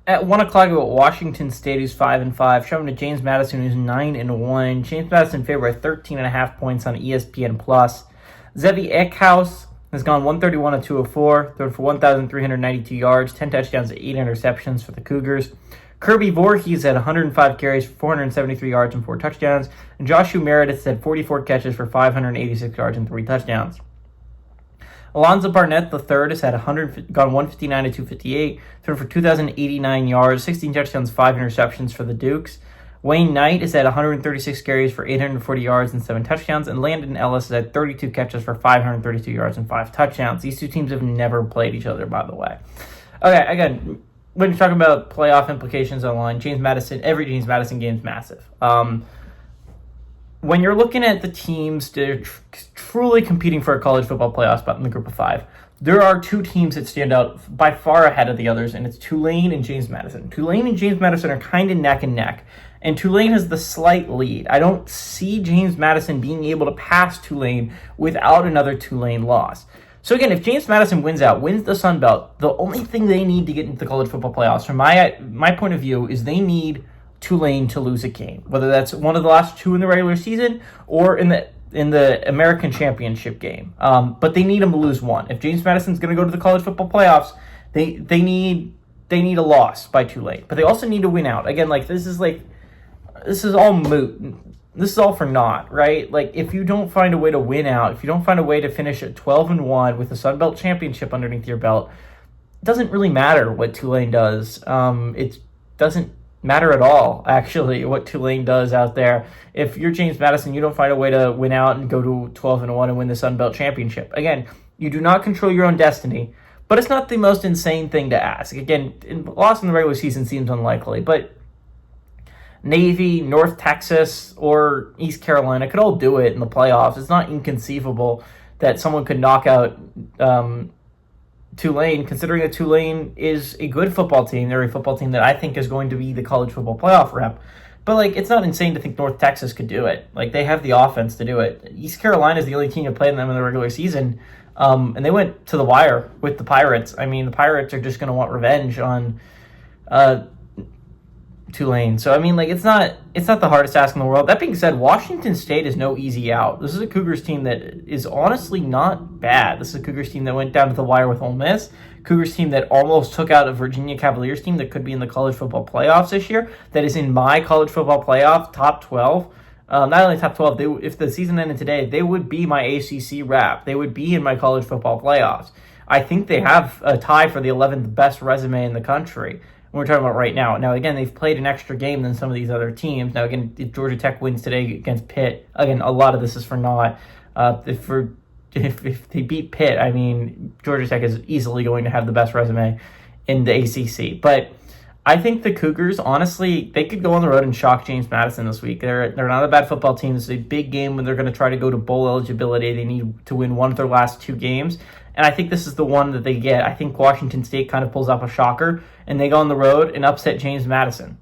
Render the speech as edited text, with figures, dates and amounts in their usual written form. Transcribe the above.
At 1 o'clock, about Washington State, who's 5-5, shoving to James Madison, who's 9-1. James Madison favored by 13.5 points on ESPN Plus. Zevi Eckhouse has gone 131 to 204, thrown for 1,392 yards, 10 touchdowns, 8 interceptions for the Cougars. Kirby Voorhees had 105 carries for 473 yards and 4 touchdowns. And Joshua Meredith had 44 catches for 586 yards and 3 touchdowns. Alonzo Barnett III has had gone 159 to 258, thrown for 2,089 yards, 16 touchdowns, 5 interceptions for the Dukes. Wayne Knight has had 136 carries for 840 yards and 7 touchdowns, and Landon Ellis has had 32 catches for 532 yards and 5 touchdowns. These two teams have never played each other, by the way. Okay, again, when you're talking about playoff implications online, every James Madison game is massive. When you're looking at the teams that are truly competing for a college football playoff spot in the group of 5, there are 2 teams that stand out by far ahead of the others, and it's Tulane and James Madison. Tulane and James Madison are kind of neck and neck, and Tulane has the slight lead. I don't see James Madison being able to pass Tulane without another Tulane loss. So again, if James Madison wins the Sun Belt, the only thing they need to get into the college football playoffs, from my point of view, is they need Tulane to lose a game, whether that's one of the last 2 in the regular season or in the American Championship game. But they need them to lose one. If James Madison's going to go to the college football playoffs, they need a loss by Tulane, but they also need to win out. Again, this is all moot. This is all for naught, right? If you don't find a way to win out, if you don't find a way to finish at 12-1 with the Sun Belt Championship underneath your belt, it doesn't really matter what Tulane does. It doesn't matter at all, actually, what Tulane does out there. If you're James Madison, you don't find a way to win out and go to 12-1 and win the Sun Belt Championship. Again, you do not control your own destiny, but it's not the most insane thing to ask. Again, loss in the regular season seems unlikely, but Navy, North Texas, or East Carolina could all do it in the playoffs. It's not inconceivable that someone could knock out Tulane, considering that Tulane is a good football team. They're a football team that I think is going to be the college football playoff rep. But, it's not insane to think North Texas could do it. They have the offense to do it. East Carolina is the only team to play them in the regular season, and they went to the wire with the Pirates. I mean, the Pirates are just going to want revenge on Tulane. So, it's not the hardest task in the world. That being said, Washington State is no easy out. This is a Cougars team that is honestly not bad. This is a Cougars team that went down to the wire with Ole Miss. Cougars team that almost took out a Virginia Cavaliers team that could be in the college football playoffs this year, that is in my college football playoff top 12. Not only top 12, if the season ended today, they would be my ACC rep. They would be in my college football playoffs. I think they have a tie for the 11th best resume in the country. We're talking about right now. Now, again, they've played an extra game than some of these other teams. Now, again, if Georgia Tech wins today against Pitt, again, a lot of this is for naught. If they beat Pitt, Georgia Tech is easily going to have the best resume in the ACC. But I think the Cougars, honestly, they could go on the road and shock James Madison this week. They're not a bad football team. This is a big game when they're going to try to go to bowl eligibility. They need to win one of their last 2 games. And I think this is the one that they get. I think Washington State kind of pulls off a shocker, and they go on the road and upset James Madison.